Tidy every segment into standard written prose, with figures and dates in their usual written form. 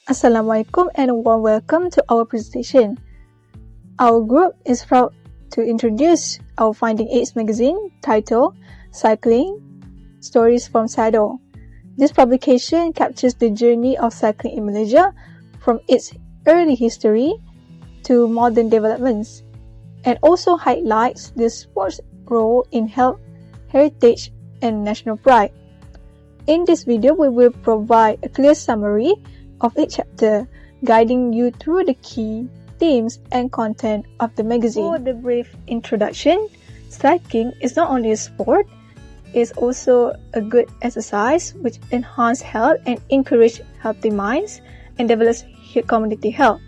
Assalamualaikum and a warm welcome to our presentation. Our group is proud to introduce our Finding Aids magazine titled Cycling Stories from Saddle. This publication captures the journey of cycling in Malaysia from its early history to modern developments and also highlights the sport's role in health, heritage and national pride. In this video, we will provide a clear summary of each chapter, guiding you through the key themes and content of the magazine. For the brief introduction, cycling is not only a sport, it's also a good exercise which enhances health and encourages healthy minds and develops community health.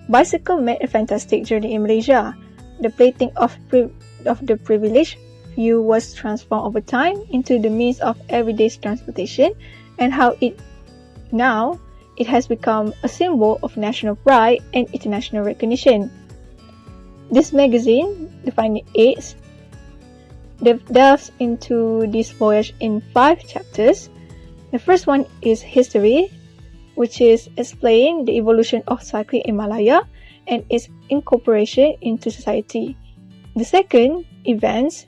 Bicycle made a fantastic journey in Malaysia. The plating of the privileged few was transformed over time into the means of everyday transportation, and how it has become a symbol of national pride and international recognition. This magazine, The Finding Aids, delves into this voyage in 5 chapters. The first one is history, which is explaining the evolution of cycling in Malaya and its incorporation into society. The second, events,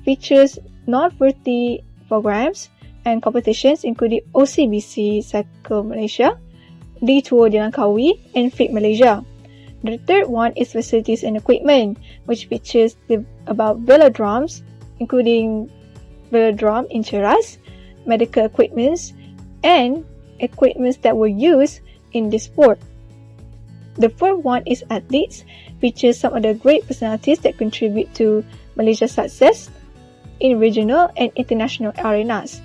features noteworthy programs and competitions including OCBC Cycle Malaysia, D Tour di Langkawi, and Fit Malaysia. The third one is facilities and equipment, which features about velodromes, including velodrome in Cheras, medical equipments, and equipments that were used in this sport. The fourth one is athletes, features some of the great personalities that contribute to Malaysia's success in regional and international arenas.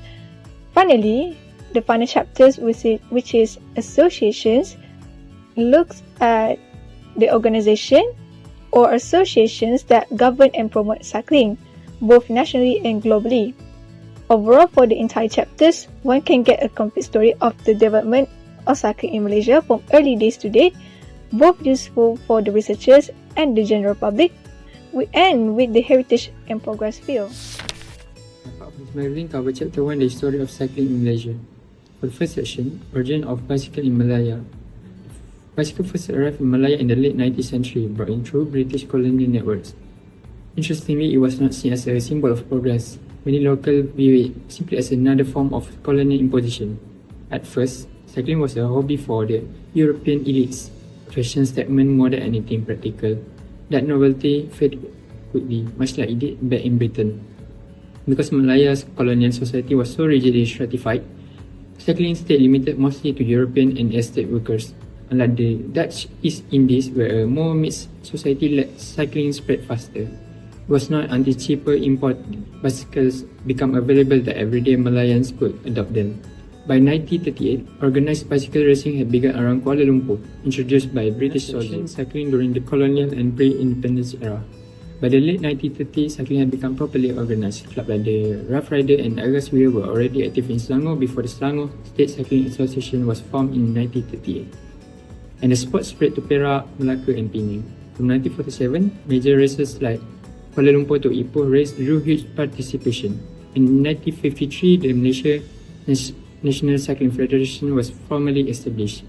Finally, the final chapters, which is associations, looks at the organization or associations that govern and promote cycling, both nationally and globally. Overall, for the entire chapters, one can get a complete story of the development of cycling in Malaysia from early days to date, both useful for the researchers and the general public. We end with the heritage and progress field. This magazine covers Chapter 1, the history of cycling in Malaysia. For the first section, origin of bicycle in Malaya. Bicycle first arrived in Malaya in the late 19th century, brought in through British colonial networks. Interestingly, it was not seen as a symbol of progress. Many locals view it simply as another form of colonial imposition. At first, cycling was a hobby for the European elites, a fashion statement more than anything practical. That novelty faded quickly, much like it did back in Britain. Because Malaya's colonial society was so rigidly stratified, cycling stayed limited mostly to European and estate workers. Unlike the Dutch East Indies, where a more mixed society let cycling spread faster. It was not until cheaper import bicycles became available that everyday Malayans could adopt them. By 1938, organized bicycle racing had begun around Kuala Lumpur, introduced by British soldiers cycling during the colonial and pre-independence era. By the late 1930s, cycling had become properly organized. Clubs like the Rough Rider and Argus Weir were already active in Selangor before the Selangor State Cycling Association was formed in 1938. And the sport spread to Perak, Melaka and Penang. From 1947, major races like Kuala Lumpur to Ipoh race drew huge participation. In 1953, the Malaysian National Cycling Federation was formally established.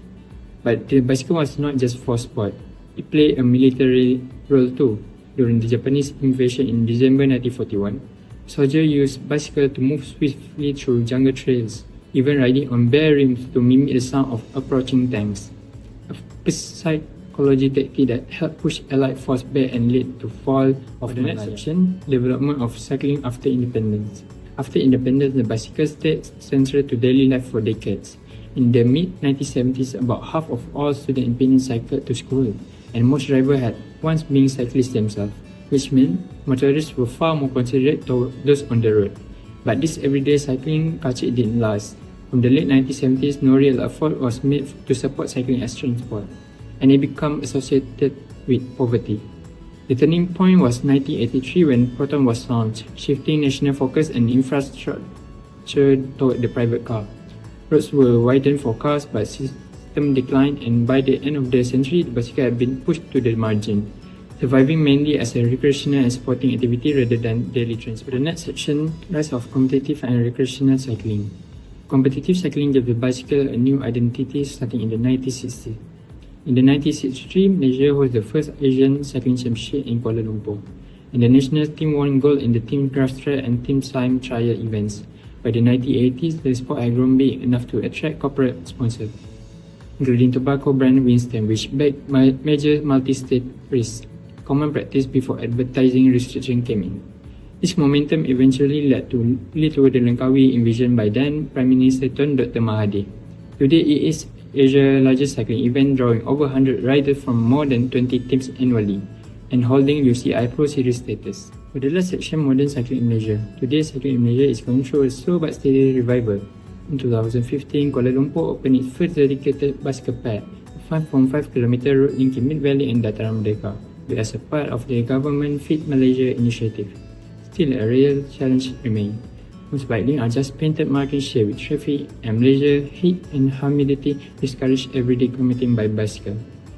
But the bicycle was not just for sport. It played a military role too. During the Japanese invasion in December 1941, soldiers used bicycles to move swiftly through jungle trails, even riding on bare rims to mimic the sound of approaching tanks. A psychology tactic that helped push Allied force back and led to fall of the next section, development of cycling after independence. After independence, the bicycle stayed central to daily life for decades. In the mid-1970s, about half of all students in Penang cycled to school, and most drivers had once been cyclists themselves, which meant motorists were far more considerate toward those on the road. But this everyday cycling culture didn't last. From the late 1970s, no real effort was made to support cycling as transport, and it became associated with poverty. The turning point was 1983 when Proton was launched, shifting national focus and infrastructure toward the private car. Roads were widened for cars, but system declined, and by the end of the century, the bicycle had been pushed to the margin, surviving mainly as a recreational and sporting activity rather than daily transport. The next section, rise of competitive and recreational cycling. Competitive cycling gave the bicycle a new identity starting in the 1960s. In the 1963, Malaysia was the first Asian Cycling Championship in Kuala Lumpur, and the national team won gold in the team grass track and team time trial events. By the 1980s, the sport had grown big enough to attract corporate sponsors, including tobacco brand Winston, which backed major multi-state races, common practice before advertising restriction came in. This momentum eventually led to the Langkawi envisioned by then Prime Minister Tun Dr. Mahathir. Today, it is Asia's largest cycling event, drawing over 100 riders from more than 20 teams annually, and holding UCI Pro Series status. For the last section, modern cycling in Malaysia. Today, cycling in Malaysia is going through a slow but steady revival. In 2015, Kuala Lumpur opened its first dedicated bicycle path, a 5.5 km route linking Mid Valley and Dataran Merdeka, as a part of the government Fit Malaysia initiative. Still, a real challenge remains. Most bike lanes are just painted markings shared with traffic, and Malaysia heat and humidity discourage everyday commuting by bicycle.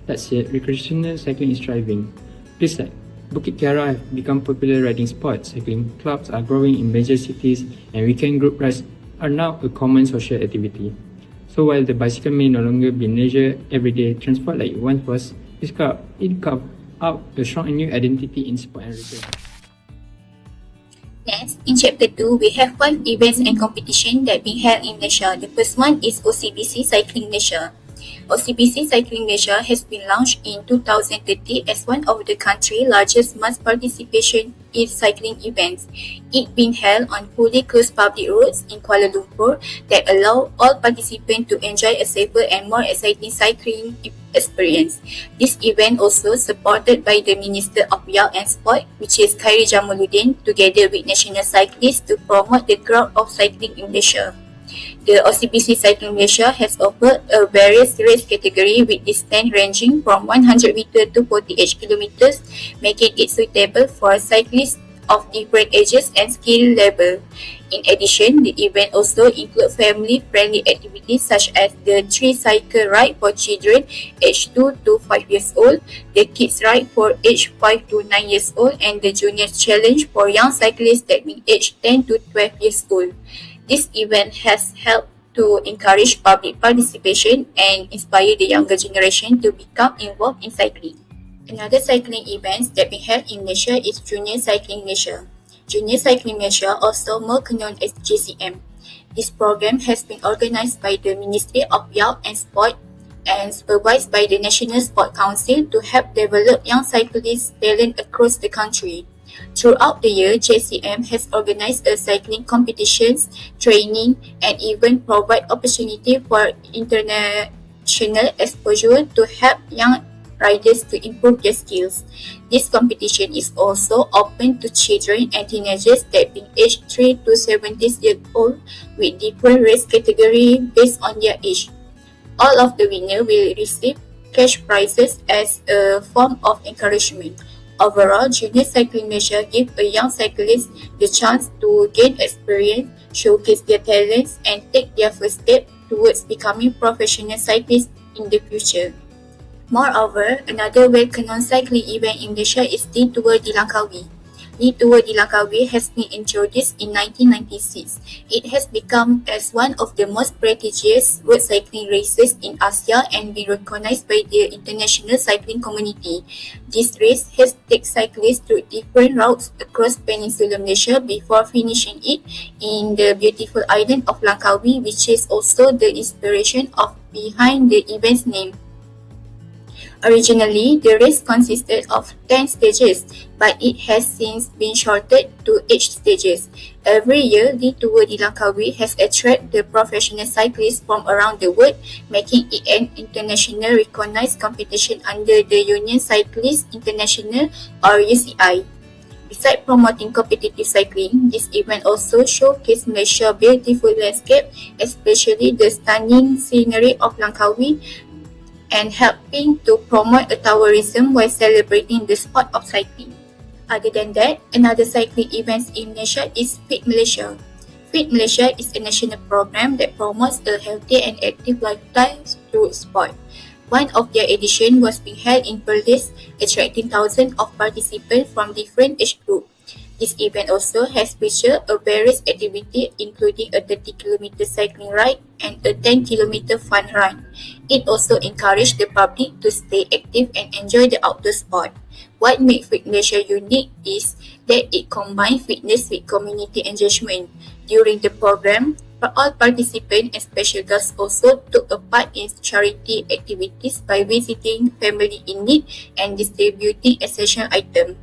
That said, recreational cycling is thriving. Places like Bukit Kiara have become popular riding spots. Cycling clubs are growing in major cities, and weekend group rides are now a common social activity. So while the bicycle may no longer be Malaysia everyday transport like it once was, it carved out a strong and new identity in sport and retail. Next, in Chapter 2, we have 5 events and competitions that being held in Malaysia. The first one is OCBC Cycling Malaysia. OCBC Cycling Malaysia has been launched in 2030 as one of the country's largest mass participation in cycling events. It being held on fully closed public roads in Kuala Lumpur that allow all participants to enjoy a safer and more exciting cycling experience. This event also supported by the Minister of Youth and Sport, which is Khairi Jamaluddin, together with national cyclists to promote the growth of cycling in Malaysia. The OCBC Cycling Malaysia has offered a various race category with distance ranging from 100 meter to 48 kilometers, making it suitable for cyclists of different ages and skill level. In addition, the event also includes family-friendly activities such as the tricycle ride for children aged 2 to 5 years old, the kids ride for aged 5 to 9 years old, and the junior challenge for young cyclists that being aged 10 to 12 years old. This event has helped to encourage public participation and inspire the younger generation to become involved in cycling. Another cycling event that we held in Malaysia is Junior Cycling Malaysia. Junior Cycling Malaysia, also more known as JCM. This program has been organised by the Ministry of Youth and Sport and supervised by the National Sport Council to help develop young cyclists talent across the country. Throughout the year, JCM has organised a cycling competitions, training, and even provide opportunity for international exposure to help young riders to improve their skills. This competition is also open to children and teenagers that being aged 3 to 70 years old with different race category based on their age. All of the winners will receive cash prizes as a form of encouragement. Overall, Junior Cycling Malaysia gives a young cyclist the chance to gain experience, showcase their talents, and take their first step towards becoming professional cyclists in the future. Moreover, another well-known cycling event in Malaysia is the Tour di Langkawi. The Tour di Langkawi has been introduced in 1996. It has become as one of the most prestigious road cycling races in Asia and been recognized by the international cycling community. This race has taken cyclists through different routes across Peninsular Malaysia before finishing it in the beautiful island of Langkawi, which is also the inspiration behind the event's name. Originally, the race consisted of 10 stages, but it has since been shortened to 8 stages. Every year, the Tour di Langkawi has attracted the professional cyclists from around the world, making it an internationally recognized competition under the Union Cycliste Internationale or UCI. Besides promoting competitive cycling, this event also showcases Malaysia's beautiful landscape, especially the stunning scenery of Langkawi, and helping to promote tourism while celebrating the sport of cycling. Other than that, another cycling event in Malaysia is Fit Malaysia. Fit Malaysia is a national program that promotes a healthy and active lifestyle through sport. One of their editions was being held in Firdaus, attracting thousands of participants from different age groups. This event also has featured a various activity including a 30-kilometer cycling ride and a 10-kilometer fun run. It also encouraged the public to stay active and enjoy the outdoor sport. What makes Fit Malaysia unique is that it combines fitness with community engagement. During the program, all participants and special guests also took a part in charity activities by visiting family in need and distributing essential items.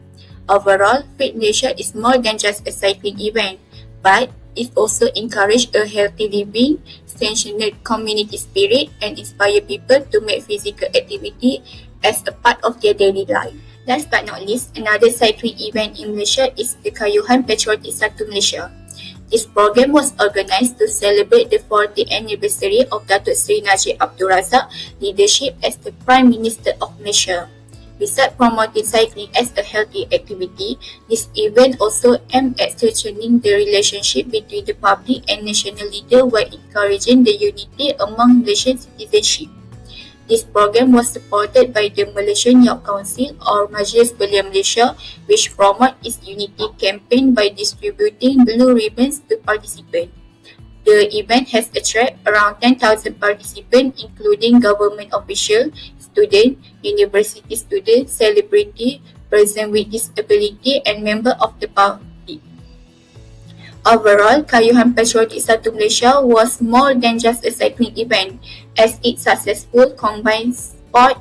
Overall, Fit Malaysia is more than just a cycling event, but it also encourages a healthy living, strengthens community spirit, and inspires people to make physical activity as a part of their daily life. Last but not least, another cycling event in Malaysia is the Kayuhan Patriotic Satu Malaysia. This program was organised to celebrate the 40th anniversary of Dato Sri Najib Abdul Razak leadership as the Prime Minister of Malaysia. Besides promoting cycling as a healthy activity, this event also aimed at strengthening the relationship between the public and national leader while encouraging the unity among Malaysian citizenship. This program was supported by the Malaysian Youth Council or Majlis Belia Malaysia, which promote its unity campaign by distributing blue ribbons to participants. The event has attracted around 10,000 participants including government officials, students, university students, celebrities, persons with disability and members of the public. Overall, Kayuhan Patriotic Satu Malaysia was more than just a cycling event as it successfully combines sport,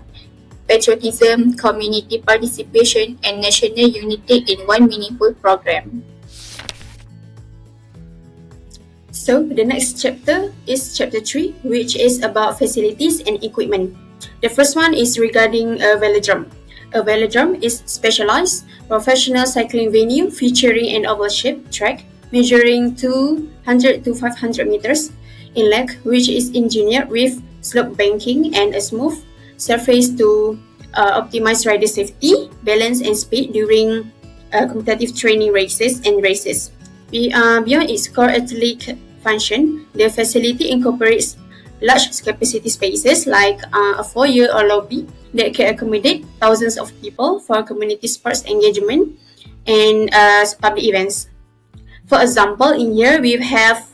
patriotism, community participation and national unity in one meaningful program. So, the next chapter is chapter 3, which is about facilities and equipment. The first one is regarding a velodrome. A velodrome is specialized professional cycling venue featuring an oval-shaped track measuring 200 to 500 meters in length, which is engineered with slope banking and a smooth surface to optimize rider safety, balance and speed during competitive training races and races. Beyond its core athletic function, the facility incorporates large capacity spaces like a foyer or lobby that can accommodate thousands of people for community sports engagement and public events. For example, in here we have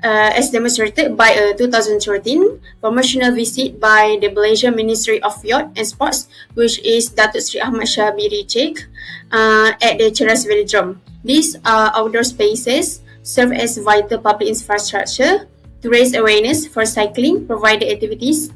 as demonstrated by a 2013 promotional visit by the Malaysian Ministry of Youth and Sports, which is Dato Sri Ahmad Shah Biricik at the Ceras Velodrome. These outdoor spaces serve as vital public infrastructure to raise awareness for cycling, provided activities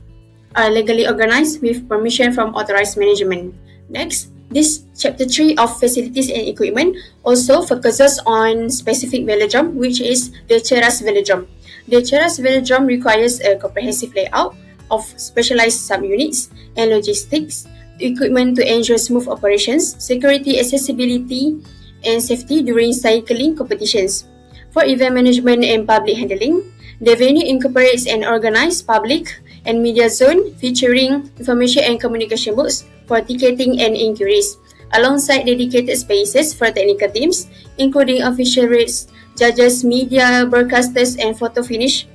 are legally organized with permission from authorized management. Next, this chapter 3 of facilities and equipment also focuses on specific velodrome, which is the Ceras Velodrome. The Ceras Velodrome requires a comprehensive layout of specialized subunits and logistics equipment to ensure smooth operations, security, accessibility, and safety during cycling competitions. For event management and public handling, the venue incorporates an organized public and media zone featuring information and communication booths for ticketing and inquiries, alongside dedicated spaces for technical teams, including official rates, judges, media, broadcasters, and photographers.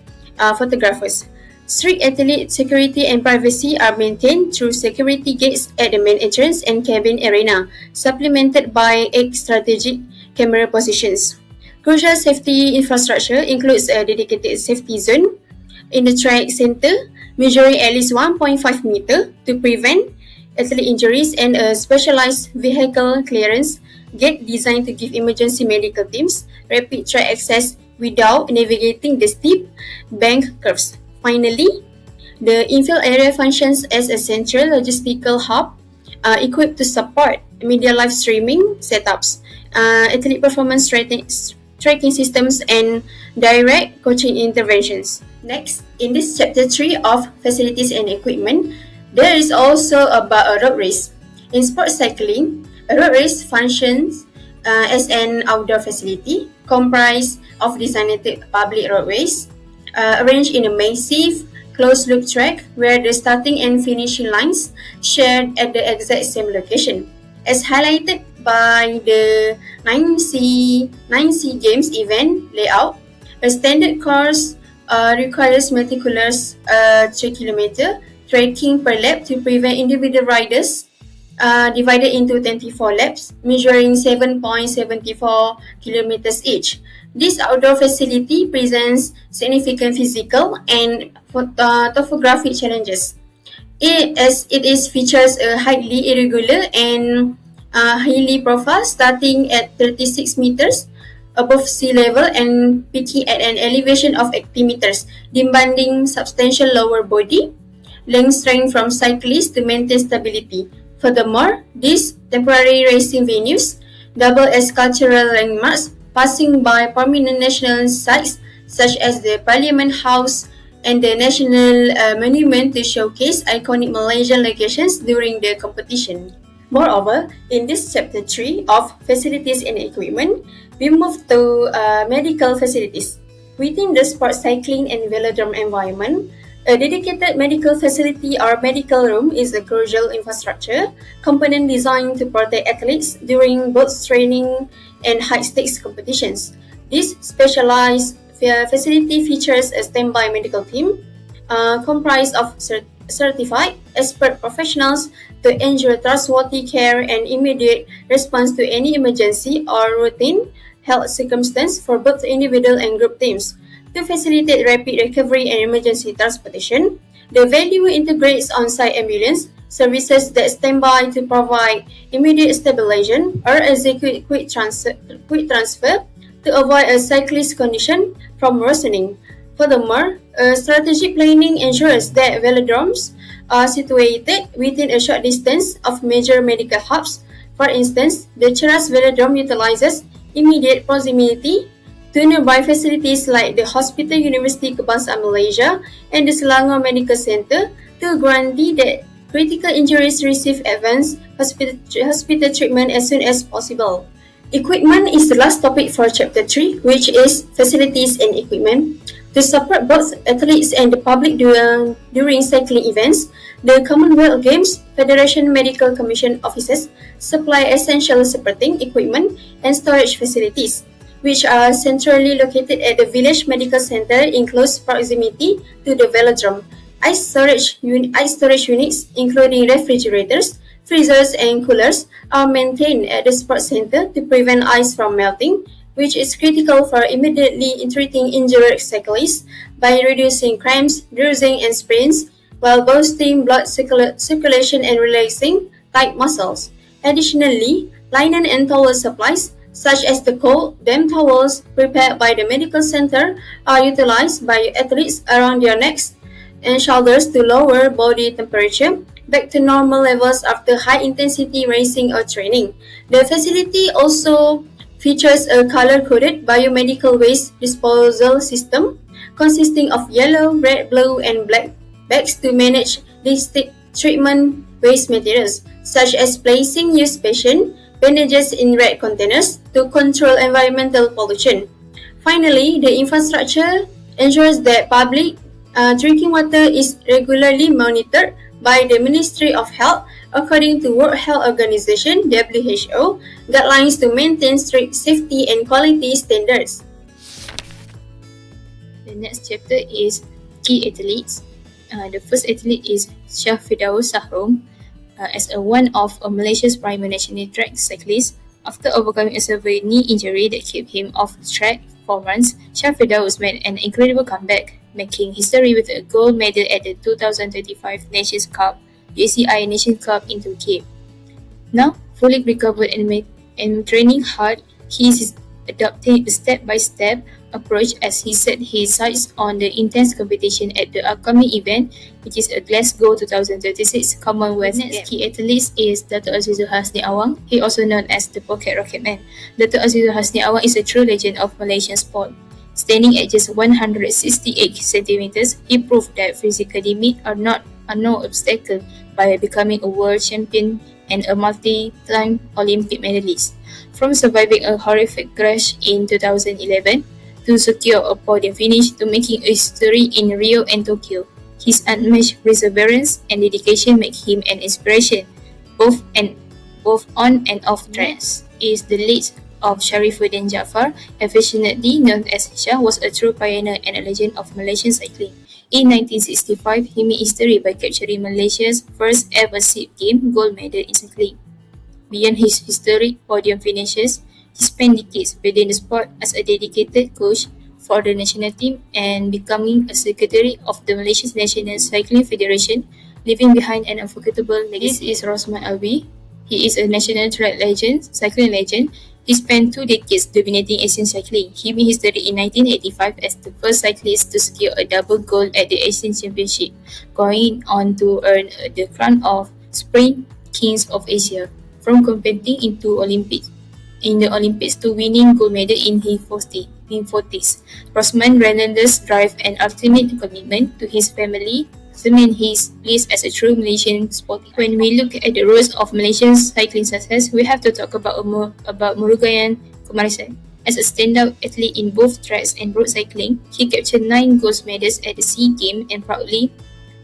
Strict athlete security and privacy are maintained through security gates at the main entrance and cabin arena, supplemented by 8 strategic camera positions. Crucial safety infrastructure includes a dedicated safety zone in the track center, measuring at least 1.5 meter to prevent athlete injuries, and a specialized vehicle clearance gate designed to give emergency medical teams rapid track access without navigating the steep bank curves. Finally, the infield area functions as a central logistical hub equipped to support media live streaming setups, athlete performance tracking systems, and direct coaching interventions. Next, in this chapter 3 of facilities and equipment, there is also about a road race. In sports cycling, a road race functions as an outdoor facility comprised of designated public roadways arranged in a massive closed-loop track where the starting and finishing lines shared at the exact same location. As highlighted by the 9C Games event layout, a standard course requires meticulous 3 km tracking per lap to prevent individual riders divided into 24 laps, measuring 7.74 kilometers each. This outdoor facility presents significant physical and topographic challenges. It features a highly irregular and hilly profile starting at 36 meters above sea level and peaking at an elevation of 80 meters, demanding substantial lower body length strength from cyclists to maintain stability. Furthermore, these temporary racing venues double as cultural landmarks, passing by prominent national sites such as the Parliament House and the National Monument to showcase iconic Malaysian locations during the competition. Moreover, in this chapter 3 of facilities and equipment, we move to medical facilities. Within the sports cycling and velodrome environment, a dedicated medical facility or medical room is a crucial infrastructure component designed to protect athletes during both training and high-stakes competitions. This specialized facility features a standby medical team comprised of certified expert professionals to ensure trustworthy care and immediate response to any emergency or routine health circumstance for both individual and group teams. To facilitate rapid recovery and emergency transportation, the venue integrates on-site ambulance services that stand by to provide immediate stabilization or execute quick transfer to avoid a cyclist's condition from worsening. Furthermore, strategic planning ensures that velodromes are situated within a short distance of major medical hubs. For instance, the Cheras Velodrome utilizes immediate proximity to nearby facilities like the Hospital University Kebangsaan Malaysia and the Selangor Medical Centre to guarantee that critical injuries receive advanced hospital treatment as soon as possible. Equipment is the last topic for Chapter 3, which is facilities and equipment. To support both athletes and the public during cycling events, the Commonwealth Games Federation Medical Commission offices supply essential supporting equipment and storage facilities, which are centrally located at the Village Medical Centre in close proximity to the velodrome. Ice storage units, including refrigerators, freezers, and coolers, are maintained at the sports centre to prevent ice from melting, which is critical for immediately treating injured cyclists by reducing cramps, bruising, and sprains, while boosting blood circulation and relaxing tight muscles. Additionally, linen and towel supplies, such as the cold, damp towels prepared by the medical center, are utilized by athletes around their necks and shoulders to lower body temperature back to normal levels after high-intensity racing or training. The facility also features a color-coded biomedical waste disposal system consisting of yellow, red, blue, and black bags to manage distinct treatment waste materials, such as placing used patient bandages in red containers to control environmental pollution. Finally, the infrastructure ensures that public drinking water is regularly monitored by the Ministry of Health according to World Health Organization (WHO) guidelines to maintain strict safety and quality standards. The next chapter is key athletes. The first athlete is Shah Firdaus Sahrom. As one of Malaysia's prime national track cyclists, after overcoming a severe knee injury that kept him off track for months, Shah Firdaus made an incredible comeback, making history with a gold medal at the 2025 Nations Cup, UCI Nation Cup in Turkey. Now, fully recovered and training hard, he is adopting a step-by-step approach as he set his sights on the intense competition at the upcoming event, which is a Glasgow 2036 Commonwealth Games. Key athlete is Dato Azizulhasni Awang. He also known as the Pocket Rocket Man. Dato Azizulhasni Awang is a true legend of Malaysian sport. Standing at just 168 centimeters, he proved that physical limits are no obstacle by becoming a world champion and a multi-time Olympic medalist. From surviving a horrific crash in 2011 to secure a podium finish to making a history in Rio and Tokyo, his unmatched perseverance and dedication make him an inspiration, both on and off track. Is the late of Sharifuddin Jaafar, affectionately known as Shah, was a true pioneer and a legend of Malaysian cycling. In 1965, he made history by capturing Malaysia's first ever SEA Games gold medal in cycling. Beyond his historic podium finishes, he spent decades building the sport as a dedicated coach for the national team and becoming a secretary of the Malaysian National Cycling Federation, leaving behind an unforgettable legacy. This is Rosman Alwi. He is a national track legend, cycling legend. He spent 2 decades dominating Asian cycling. He made history in 1985 as the first cyclist to secure a double gold at the Asian Championship, going on to earn the crown of Sprint Kings of Asia. From competing in the Olympics to winning gold medal in his 40s. Rosman's relentless drive and ultimate commitment to his family cement his place as a true Malaysian sporty. When we look at the roots of Malaysian cycling success, we have to talk about Murugayan Kumarisan. As a standout athlete in both tracks and road cycling, he captured 9 gold medals at the SEA Games and proudly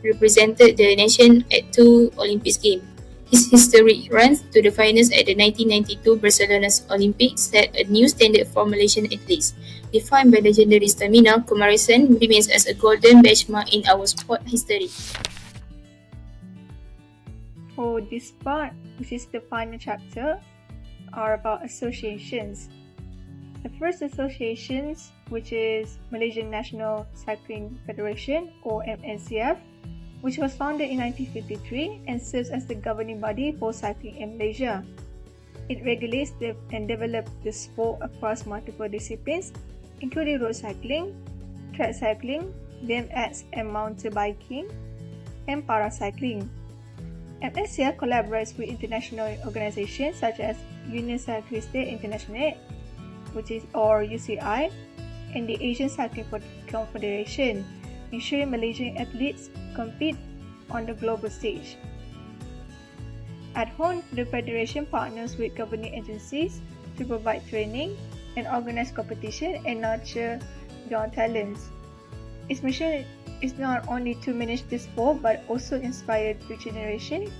represented the nation at 2 Olympic Games. His historic runs to the finals at the 1992 Barcelona Olympics set a new standard for Malaysian athletes. Defined by legendary stamina, Kumarisan remains as a golden benchmark in our sport history. For this part, which is the final chapter, are about associations. The first associations, which is Malaysian National Cycling Federation or MNCF, which was founded in 1953 and serves as the governing body for cycling in Malaysia. It regulates and develops the sport across multiple disciplines, including road cycling, track cycling, BMX and mountain biking, and paracycling. MNCF collaborates with international organizations such as Cycliste Internationale, or UCI, and the Asian Cycling Confederation, ensuring Malaysian athletes compete on the global stage. At home, the Federation partners with governing agencies to provide training and organize competition and nurture young talents. Its mission is not only to manage the sport but also inspire the future generation,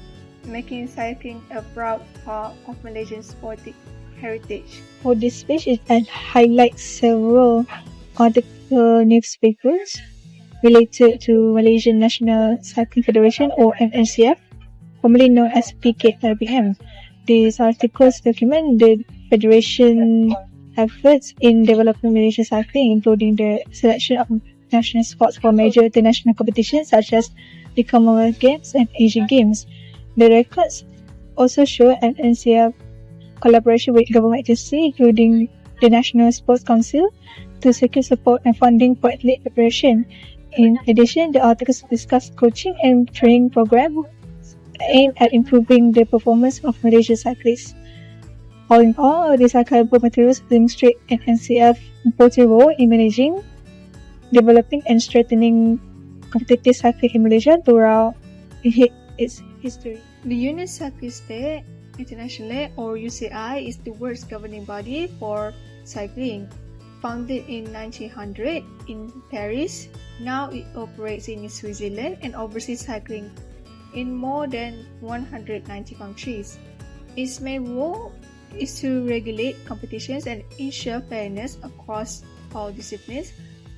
making cycling a proud part of Malaysian sporting heritage. For this page, it highlights several article newspapers related to Malaysian National Cycling Federation or MNCF, formerly known as PKLBM. These articles document the Federation efforts in developing Malaysian cycling, including the selection of national spots for major international competitions such as the Commonwealth Games and Asian Games. The records also show MNCF collaboration with government agencies, including the National Sports Council, to secure support and funding for athlete preparation. In addition, the articles discuss coaching and training programs aimed at improving the performance of Malaysian cyclists. All in all, these archival materials demonstrate an NCF's important role in managing, developing, and strengthening competitive cycling in Malaysia throughout its history. The Cycliste Internationale, or UCI, is the world's governing body for cycling. Founded in 1900 in Paris, now it operates in Switzerland and oversees cycling in more than 190 countries. Its main role is to regulate competitions and ensure fairness across all disciplines,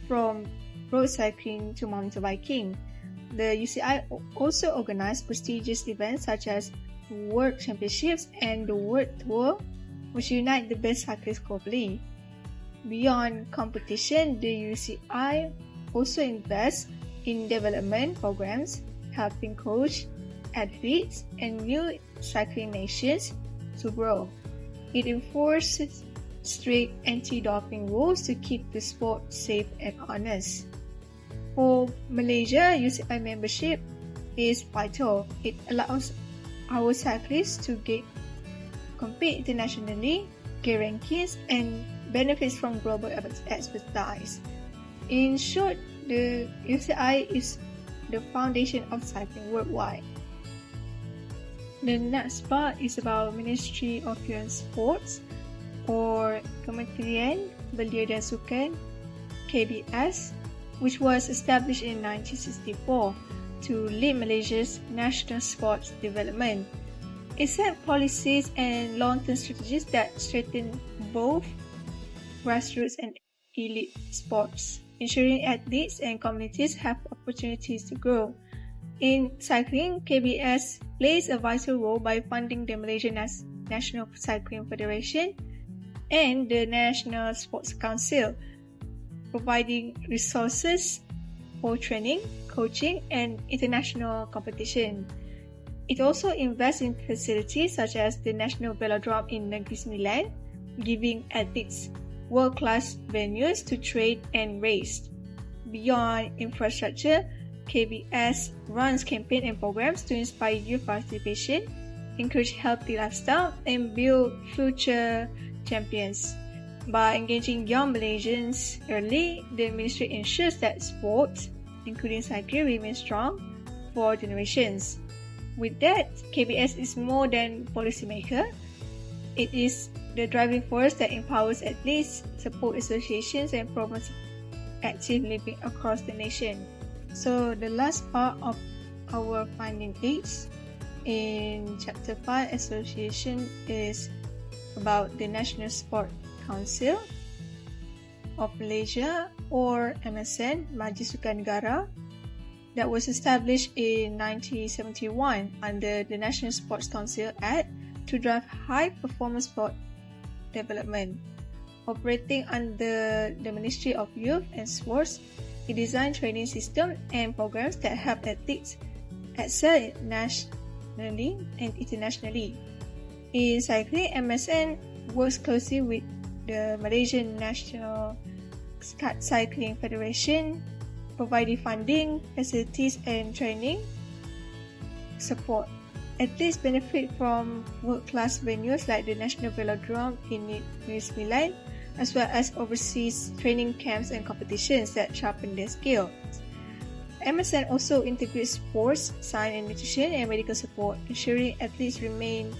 from road cycling to mountain biking. The UCI also organizes prestigious events such as World Championships and the World Tour, which unite the best cyclists globally. Beyond competition, the UCI also invests in development programs, helping coach athletes and new cycling nations to grow. It enforces strict anti-doping rules to keep the sport safe and honest. For Malaysia, UCI membership is vital. It allows our cyclists to compete internationally, get rankings, and benefits from global expertise. In short, the UCI is the foundation of cycling worldwide. The next part is about Ministry of Youth and Sports, or Kementerian Belia dan Sukan, KBS, which was established in 1964 to lead Malaysia's national sports development. It set policies and long-term strategies that strengthen both grassroots and elite sports, ensuring athletes and communities have opportunities to grow. In cycling, KBS plays a vital role by funding the Malaysian National Cycling Federation and the National Sports Council, providing resources for training, coaching, and international competition. It also invests in facilities such as the National Velodrome in Negeri Sembilan, giving athletes world-class venues to train and race. Beyond infrastructure, KBS runs campaigns and programs to inspire youth participation, encourage healthy lifestyle, and build future champions. By engaging young Malaysians early, the ministry ensures that sports, including cycling, remain strong for generations. With that, KBS is more than policymaker. It is the driving force that empowers athletes, support associations, and promotes active living across the nation. So the last part of our finding aids in Chapter 5 Association is about the National Sport Council of Malaysia, or MSN, Majlis Sukan Negara, that was established in 1971 under the National Sports Council Act to drive high-performance sport development. Operating under the Ministry of Youth and Sports, it designed training systems and programs that help athletes excel nationally and internationally. In cycling, MSN works closely with the Malaysian National Cycling Federation, providing funding, facilities, and training support. Athletes benefit from world-class venues like the National Velodrome in Negeri Sembilan, as well as overseas training camps and competitions that sharpen their skills. MSN also integrates sports, science and nutrition, and medical support, ensuring athletes remain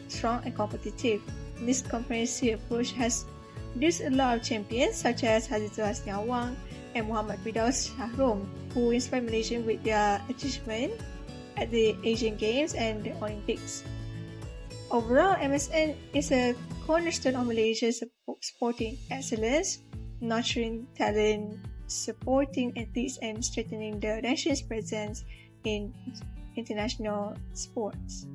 strong and competitive. This comprehensive approach has produced a lot of champions such as Azizulhasni Awang and Firdaus Sahrom, who inspired Malaysians with their achievement at the Asian Games and the Olympics. Overall, MSN is a cornerstone of Malaysia's sporting excellence, nurturing talent, supporting athletes, and strengthening the nation's presence in international sports.